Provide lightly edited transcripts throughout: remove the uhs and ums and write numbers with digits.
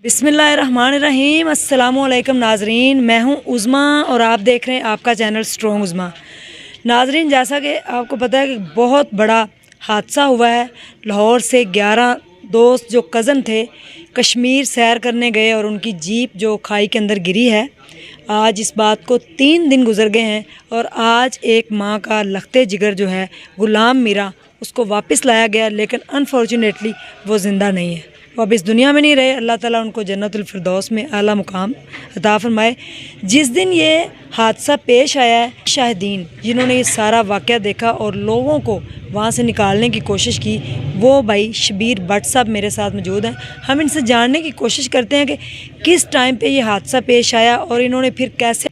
बिस्मिल्लाहिर्रहमानिर्रहीम। अस्सलामुअलैकुम नाजरीन, मैं हूं उज़मा और आप देख रहे हैं आपका चैनल स्ट्रॉन्ग उज़मा। नाजरीन, जैसा कि आपको पता है कि बहुत बड़ा हादसा हुआ है। लाहौर से 11 दोस्त जो कज़न थे कश्मीर सैर करने गए और उनकी जीप जो खाई के अंदर गिरी है। आज इस बात को 3 दिन गुजर गए हैं और आज एक माँ का लखते जिगर जो है गुलाम मीरा, उसको वापस लाया गया, लेकिन अनफॉर्चुनेटली वो ज़िंदा नहीं है। वो अब इस दुनिया में नहीं रहे। अल्लाह ताला उनको जन्नतुल फिरदौस में आला मुकाम अता फरमाए। जिस दिन ये हादसा पेश आया है, शाहिदीन जिन्होंने ये सारा वाक़या देखा और लोगों को वहाँ से निकालने की कोशिश की, वो भाई शबीर भट्ट साहब मेरे साथ मौजूद हैं। हम इनसे जानने की कोशिश करते हैं कि किस टाइम पे ये हादसा पेश आया और इन्होंने फिर कैसे।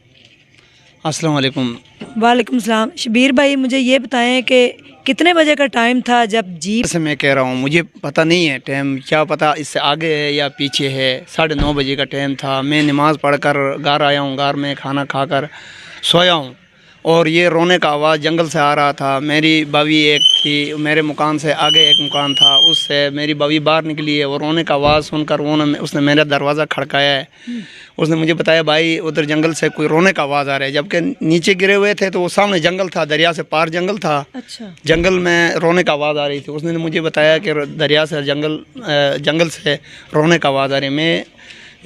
अस्सलाम वालेकुम। वालेकुम सलाम। शबीर भाई, मुझे ये बताएं कि कितने बजे का टाइम था जब जीप से मैं कह रहा हूँ, मुझे पता नहीं है टाइम, क्या पता इससे आगे है या पीछे है। 9:30 बजे का टाइम था। मैं नमाज़ पढ़कर घर आया हूँ, घर में खाना खाकर सोया हूँ और ये रोने का आवाज़ जंगल से आ रहा था। मेरी बावी एक थी, मेरे मकान से आगे एक मकान था, उससे मेरी बावी बाहर निकली है और रोने का आवाज़ सुनकर उसने मेरा दरवाज़ा खड़काया है। उसने मुझे बताया, भाई उधर जंगल से कोई रोने का आवाज़ आ रहा है, जबकि नीचे गिरे हुए थे तो वो सामने जंगल था, दरिया से पार जंगल था। अच्छा। जंगल में रोने का आवाज़ आ रही थी। उसने मुझे बताया कि दरिया से जंगल से रोने का आवाज़ आ रही है। मैं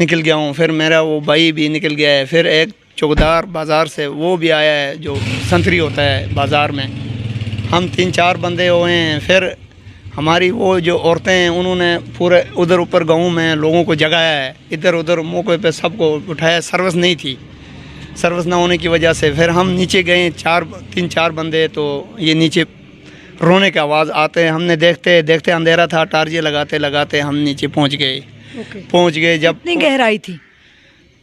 निकल गया हूँ, फिर मेरा वो भाई भी निकल गया है, फिर एक चौकीदार बाज़ार से वो भी आया है जो संतरी होता है बाज़ार में। हम 3-4 बंदे हुए हैं। फिर हमारी वो जो औरतें हैं उन्होंने पूरे उधर ऊपर गाँव में लोगों को जगाया है, इधर उधर मौके पे सबको उठाया। सर्विस नहीं थी, सर्विस ना होने की वजह से फिर हम नीचे गए 3-4 बंदे। तो ये नीचे रोने की आवाज़ आते हैं, हमने देखते देखते अंधेरा था, टार्जे लगाते लगाते हम नीचे पहुंच गए। जब कितनी गहराई थी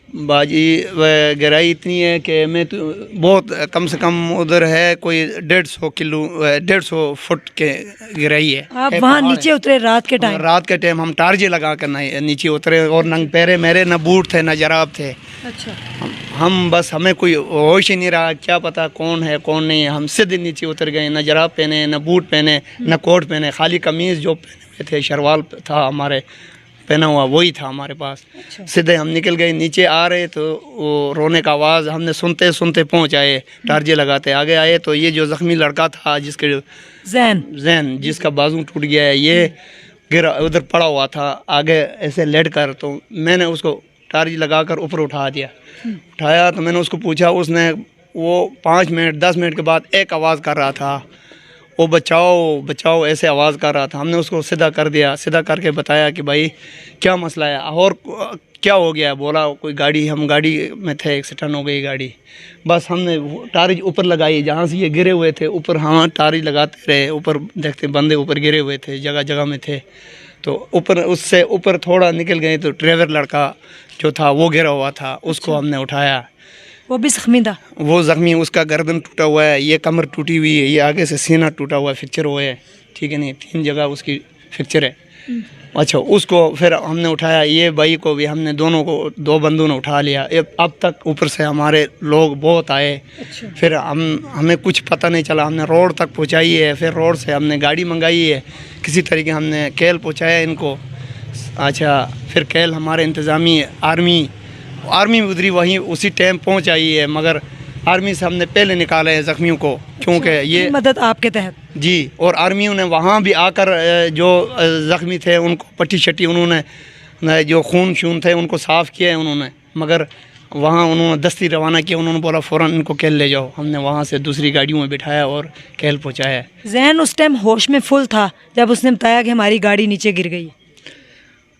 बाजी गहराई इतनी है कि मैं तो बहुत कम से कम उधर है कोई 150 फुट के गहराई है। आप वहाँ नीचे उतरे रात के टाइम? हम टार्जे लगा कर नीचे उतरे और नंग पैरे, मेरे न बूट थे न जराब थे। अच्छा। हम बस, हमें कोई होश ही नहीं रहा, क्या पता कौन है कौन नहीं है। हम सीधे नीचे उतर गए, न जराब पहने, न बूट पहने, न कोट पहने, खाली कमीज़ जो पहने हुए थे, शलवार था हमारे पहना हुआ, वही था हमारे पास। अच्छा। सीधे हम निकल गए। नीचे आ रहे तो वो रोने का आवाज़ हमने सुनते सुनते पहुंच आए, टार्जे लगाते आगे आए तो ये जो ज़ख्मी लड़का था जिसके जैन जिसका बाजू टूट गया है, ये गिरा उधर पड़ा हुआ था आगे ऐसे लेट कर। तो मैंने उसको टार्ज लगाकर ऊपर उठाया तो मैंने उसको पूछा। उसने वो 5 मिनट 10 मिनट के बाद एक आवाज़ कर रहा था, वो बचाओ बचाओ ऐसे आवाज़ कर रहा था। हमने उसको सीधा कर दिया, सीधा करके बताया कि भाई क्या मसला है और क्या हो गया। बोला कोई गाड़ी, हम गाड़ी में थे, एक्सीडेंट हो गई गाड़ी। बस हमने टारिज ऊपर लगाई जहाँ से ये गिरे हुए थे, ऊपर हम टारिज लगाते रहे। ऊपर देखते बंदे ऊपर गिरे हुए थे, जगह जगह में थे। तो ऊपर, उससे ऊपर थोड़ा निकल गए तो ड्राइवर लड़का जो था वो गिरा हुआ था, उसको हमने उठाया। वो भी जख्मी था? वो ज़ख्मी, उसका गर्दन टूटा हुआ है, ये कमर टूटी हुई है, ये आगे से सीना टूटा हुआ है, फ्रैक्चर हुआ है, ठीक है नहीं, 3 जगह उसकी फ्रैक्चर है। अच्छा, उसको फिर हमने उठाया। ये भाई को भी हमने, दोनों को 2 बंदों ने उठा लिया। अब तक ऊपर से हमारे लोग बहुत आए। अच्छा। फिर हमें कुछ पता नहीं चला, हमने रोड तक पहुँचाई है, फिर रोड से हमने गाड़ी मंगाई है, किसी तरीके हमने कैल पहुँचाया इनको। अच्छा, फिर कैल हमारे इंतज़ामी आर्मी उधरी वहीं उसी टाइम पहुंच आई है, मगर आर्मी से हमने पहले निकाले हैं ज़ख्मियों को, क्योंकि ये मदद आपके तहत जी। और आर्मियों ने वहाँ भी आकर जो ज़ख्मी थे उनको पट्टी शट्टी, उन्होंने जो खून थे उनको साफ़ किया है उन्होंने, मगर वहाँ उन्होंने दस्ती रवाना किया। उन्होंने बोला फ़ौरन इनको कैल ले जाओ। हमने वहाँ से दूसरी गाड़ियों में बिठाया और कैल पहुँचाया। जैन उस टाइम होश में फुल था जब उसने बताया कि हमारी गाड़ी नीचे गिर गई?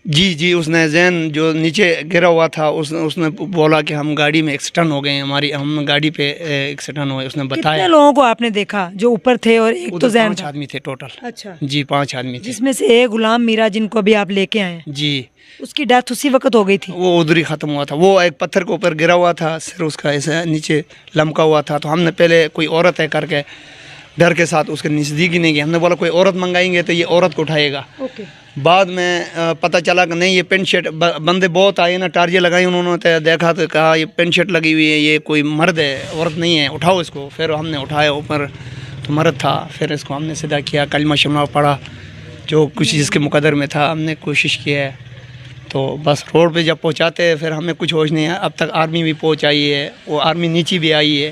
जी, उसने जैन जो नीचे गिरा हुआ था उसने बोला कि हम गाड़ी में एक्सीडेंट हो गए, हम गाड़ी पे एक्सीडेंट हुए, उसने बताया। कितने लोगों को आपने देखा जो ऊपर थे? और एक तो जैन 5 आदमी थे टोटल। अच्छा जी, 5 आदमी थे, जिसमें से एक गुलाम मीरा जिनको अभी आप लेके आए जी। उसकी डेथ उसी वक्त हो गई थी? वो उधर ही ख़त्म हुआ था। वो एक पत्थर के ऊपर गिरा हुआ था, सिर उसका ऐसे नीचे लमका हुआ था। तो हमने पहले कोई औरत है करके डर के साथ उसके नज़दीक ही नहीं गए। हमने बोला कोई औरत मंगाएंगे तो ये औरत को उठाएगा। बाद में पता चला कि नहीं, ये पेंट शर्ट, बंदे बहुत आए ना, टार्जे लगाई, उन्होंने देखा तो कहा ये पेंट शर्ट लगी हुई है, ये कोई मर्द है, औरत नहीं है, उठाओ इसको। फिर हमने उठाया ऊपर तो मर्द था। फिर इसको हमने सीधा किया, कलमा शलमा पढ़ा, जो कुछ जिसके मुकद्दर में था हमने कोशिश किया है। तो बस रोड पे जब पहुंचाते हैं फिर हमें कुछ होश नहीं है। अब तक आर्मी भी पहुंच आई है, वो आर्मी नीचे भी आई है,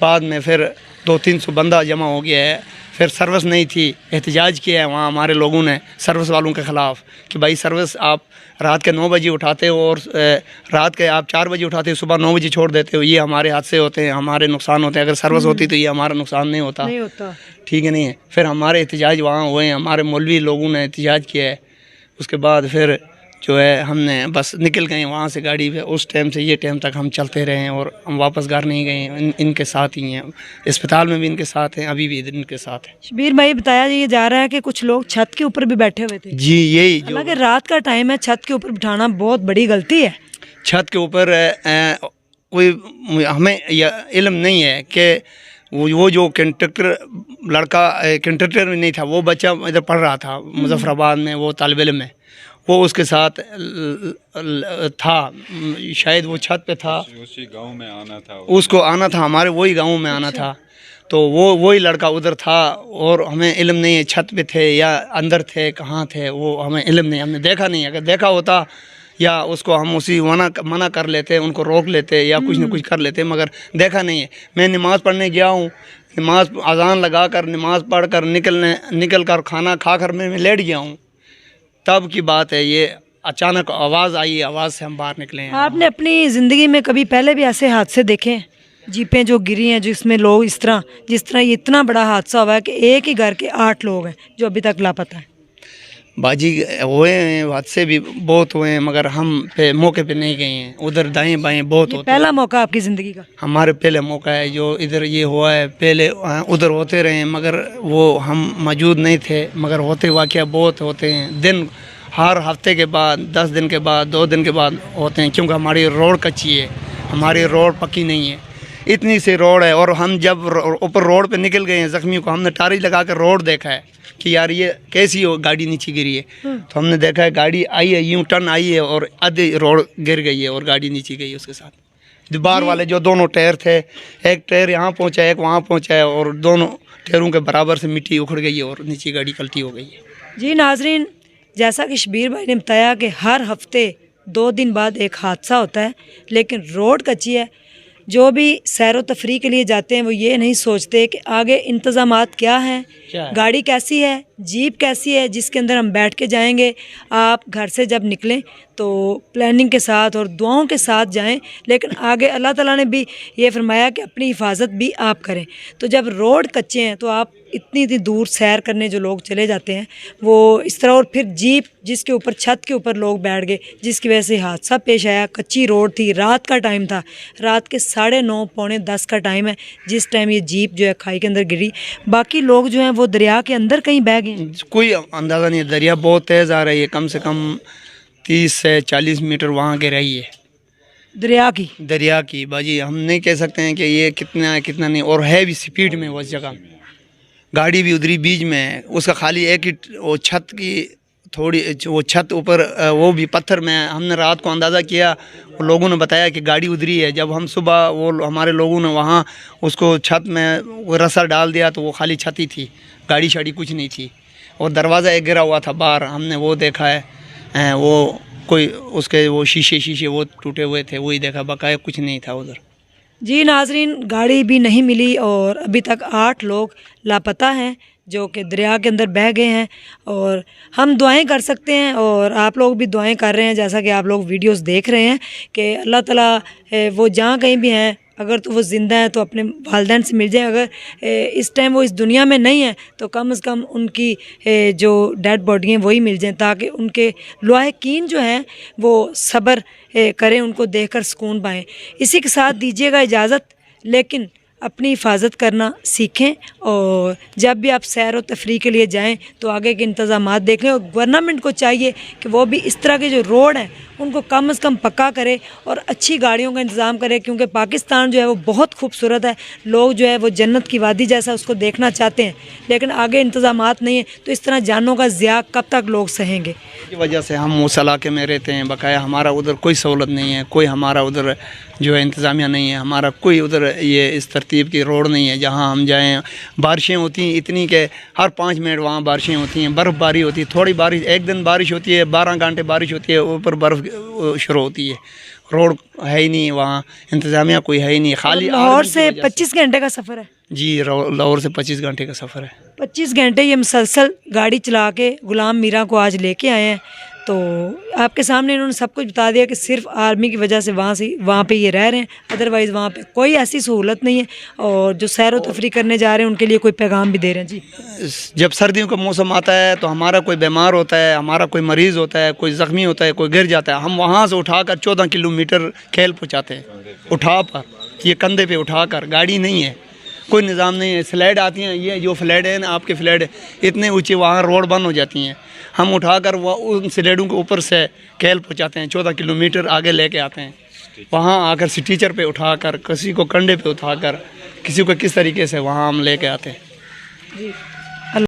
बाद में फिर 200-300 बंदा जमा हो गया है। फिर सर्विस नहीं थी, एहतजाज किया है वहाँ हमारे लोगों ने सर्विस वालों के ख़िलाफ़ कि भाई सर्विस आप रात के 9 बजे उठाते हो और रात के आप 4 बजे उठाते हो, सुबह 9 बजे छोड़ देते हो, ये हमारे हादसे होते हैं, हमारे नुकसान होते हैं। अगर सर्विस होती तो ये हमारा नुकसान नहीं होता, ठीक है नहीं है। फिर हमारे एहतजाज वहाँ हुए हैं, हमारे मौलवी लोगों ने एहतजाज किया है। उसके बाद फिर जो है हमने बस निकल गए वहाँ से गाड़ी पे। उस टाइम से ये टाइम तक हम चलते रहे हैं और हम वापस घर नहीं गए, इनके साथ ही हैं, अस्पताल में भी इनके साथ हैं, अभी भी इनके साथ हैं। शबीर भाई बताया ये जा रहा है कि कुछ लोग छत के ऊपर भी बैठे हुए थे। जी यही जो हालांकि रात का टाइम है, छत के ऊपर बिठाना बहुत बड़ी गलती है। छत के ऊपर कोई हमें इल्म नहीं है कि वो जो कंडक्टर लड़का कंडक्टर नहीं था, वो बच्चा इधर पढ़ रहा था मुजफ्फराबाद में, वो तालिब इल्म है, वो उसके साथ था, शायद वो छत पे था, उसी गांव में आना था, उसको आना था, हमारे वही गांव में आना था। तो वो वही लड़का उधर था और हमें इल्म नहीं है छत पे थे या अंदर थे, कहाँ थे वो हमें इल्म नहीं, हमने देखा नहीं। अगर देखा होता या उसको हम उसी मना कर लेते, उनको रोक लेते या कुछ न कुछ कर लेते, मगर देखा नहीं है। मैं नमाज़ पढ़ने गया हूँ, नमाज अजान लगा कर नमाज़ पढ़ कर निकल कर खाना खा कर मैं लेट गया हूँ, तब की बात है। ये अचानक आवाज़ आई, आवाज़ से हम बाहर निकले हैं। आपने अपनी ज़िंदगी में कभी पहले भी ऐसे हादसे देखे हैं, जीपें जो गिरी हैं, जिसमें लोग जिस तरह ये इतना बड़ा हादसा हुआ है कि एक ही घर के 8 लोग हैं जो अभी तक लापता हैं? बाजी हुए हैं, हादसे भी बहुत हुए हैं, मगर हम पे मौके पे नहीं गए हैं। उधर दाएं बाएं बहुत होते हैं। पहला मौका आपकी ज़िंदगी का? हमारे पहले मौका है जो इधर ये हुआ है। पहले उधर होते रहे मगर वो हम मौजूद नहीं थे, मगर होते वाक़या बहुत होते हैं। दिन हर हफ्ते के बाद, 10 दिन के बाद, 2 दिन के बाद होते हैं, क्योंकि हमारी रोड कच्ची है, हमारी रोड पक्की नहीं है, इतनी सी रोड है। और हम जब ऊपर रोड पे निकल गए हैं ज़ख्मियों को, हमने टारी लगा कर रोड देखा है कि यार ये कैसी हो गाड़ी नीचे गिरी है। तो हमने देखा है गाड़ी आई है, यूँ टर्न आई है और आधी रोड गिर गई है और गाड़ी नीचे गई है उसके साथ। दीवार वाले जो दोनों टायर थे, एक टायर यहाँ पहुँचा है, एक वहाँ पहुँचा है, और दोनों टायरों के बराबर से मिट्टी उखड़ गई है और नीचे गाड़ी पलटी हो गई है। जी नाजरीन, जैसा कि शबीर भाई ने बताया कि हर हफ्ते 2 दिन बाद एक हादसा होता है, लेकिन रोड कच्ची है। जो भी सैर व तफरी के लिए जाते हैं वो ये नहीं सोचते कि आगे इंतज़ामात क्या हैं, गाड़ी कैसी है, जीप कैसी है जिसके अंदर हम बैठ के जाएंगे। आप घर से जब निकलें तो प्लानिंग के साथ और दुआओं के साथ जाएं, लेकिन आगे अल्लाह ताला ने भी ये फरमाया कि अपनी हिफाजत भी आप करें। तो जब रोड कच्चे हैं तो आप इतनी दूर सैर करने जो लोग चले जाते हैं वो इस तरह, और फिर जीप जिसके ऊपर छत के ऊपर लोग बैठ गए जिसकी वजह से हादसा पेश आया। कच्ची रोड थी, रात का टाइम था, रात के 9:30 पौने 10 का टाइम है जिस टाइम ये जीप जो है खाई के अंदर गिरी। बाकी लोग जो हैं वो दरिया के अंदर कहीं बह गए, कोई अंदाज़ा नहीं है। दरिया बहुत तेज़ आ रही है, कम से कम 30 से 40 मीटर वहाँ के रही है दरिया की। बाजी हम नहीं कह सकते हैं कि ये कितना है कितना नहीं, और है भी स्पीड में। उस जगह गाड़ी भी उधरी बीच में है, उसका खाली एक ही वो छत की थोड़ी, वो छत ऊपर वो भी पत्थर में है। हमने रात को अंदाज़ा किया, वो लोगों ने बताया कि गाड़ी उधरी है। जब हम सुबह वो हमारे लोगों ने वहाँ उसको छत में वो रस्सा डाल दिया तो वो खाली छत ही थी, गाड़ी शाड़ी कुछ नहीं थी, और दरवाज़ा एक गिरा हुआ था बाहर, हमने वो देखा है। वो कोई उसके वो शीशे वो टूटे हुए थे, वही देखा, बकाया कुछ नहीं था उधर। जी नाजरीन, गाड़ी भी नहीं मिली और अभी तक 8 लोग लापता हैं जो कि दरिया के अंदर बह गए हैं। और हम दुआएं कर सकते हैं और आप लोग भी दुआएं कर रहे हैं, जैसा कि आप लोग वीडियोस देख रहे हैं कि अल्लाह ताला वो जहाँ कहीं भी हैं, अगर तो वो ज़िंदा है तो अपने वालिदैन से मिल जाए, अगर इस टाइम वो इस दुनिया में नहीं है तो कम से कम उनकी जो डेड बॉडी हैं वही मिल जाएं, ताकि उनके लवाहिकीन जो हैं वो सब्र करें, उनको देखकर सुकून पाएँ। इसी के साथ दीजिएगा इजाज़त, लेकिन अपनी हिफाजत करना सीखें, और जब भी आप सैर व तफरी के लिए जाएं तो आगे के इंतज़ामात देख लें। और गवर्नमेंट को चाहिए कि वो भी इस तरह के जो रोड हैं उनको कम से कम पक्का करे और अच्छी गाड़ियों का इंतज़ाम करे, क्योंकि पाकिस्तान जो है वो बहुत खूबसूरत है, लोग जो है वो जन्नत की वादी जैसा उसको देखना चाहते हैं, लेकिन आगे इंतज़ामात नहीं है, तो इस तरह जानों का ज़िया कब तक लोग सहेंगे। की वजह से हम उस इलाके में रहते हैं, बकाया हमारा उधर कोई सहूलत नहीं है, कोई हमारा उधर जो है इंतज़ामिया नहीं है, हमारा कोई उधर ये इस तरतीब की रोड नहीं है जहाँ हम जाएं। बारिशें होती हैं इतनी कि हर 5 मिनट वहाँ बारिशें होती हैं, बर्फ़बारी होती है, थोड़ी बारिश, एक दिन बारिश होती है, 12 घंटे बारिश होती है, ऊपर बर्फ़ शुरू होती है, रोड है ही नहीं, वहाँ इंतज़ामिया कोई है ही नहीं, खाली लाहौर से 25 घंटे का सफ़र है जी, लाहौर से 25 घंटे का सफ़र है। 25 घंटे ये मुसलसल गाड़ी चला के गुलाम मीरा को आज लेके आए हैं। तो आपके सामने इन्होंने सब कुछ बता दिया कि सिर्फ आर्मी की वजह से वहाँ पे ये रह रहे हैं, अदरवाइज़ वहाँ पे कोई ऐसी सहूलत नहीं है। और जो सैर व तफरी करने जा रहे हैं उनके लिए कोई पैगाम भी दे रहे हैं। जी, जब सर्दियों का मौसम आता है तो हमारा कोई बीमार होता है, हमारा कोई मरीज़ होता है, कोई ज़ख्मी होता है, कोई गिर जाता है, हम वहाँ से उठाकर 14 किलोमीटर खेल पहुँचाते हैं, उठा पर ये कंधे पे उठाकर, गाड़ी नहीं है, कोई निज़ाम नहीं है, स्लाइड आती हैं, ये जो फ्लैट है ना आपके फ्लैट इतने ऊंचे, वहाँ रोड बंद हो जाती हैं, हम उठाकर वो उन स्लाइडों के ऊपर से कैल पहुँचाते हैं, 14 किलोमीटर आगे लेके आते हैं, वहाँ आकर स्टीचर पे उठाकर, किसी को कंधे पे उठाकर, किसी को किस तरीके से वहाँ हम लेके आते हैं। जी।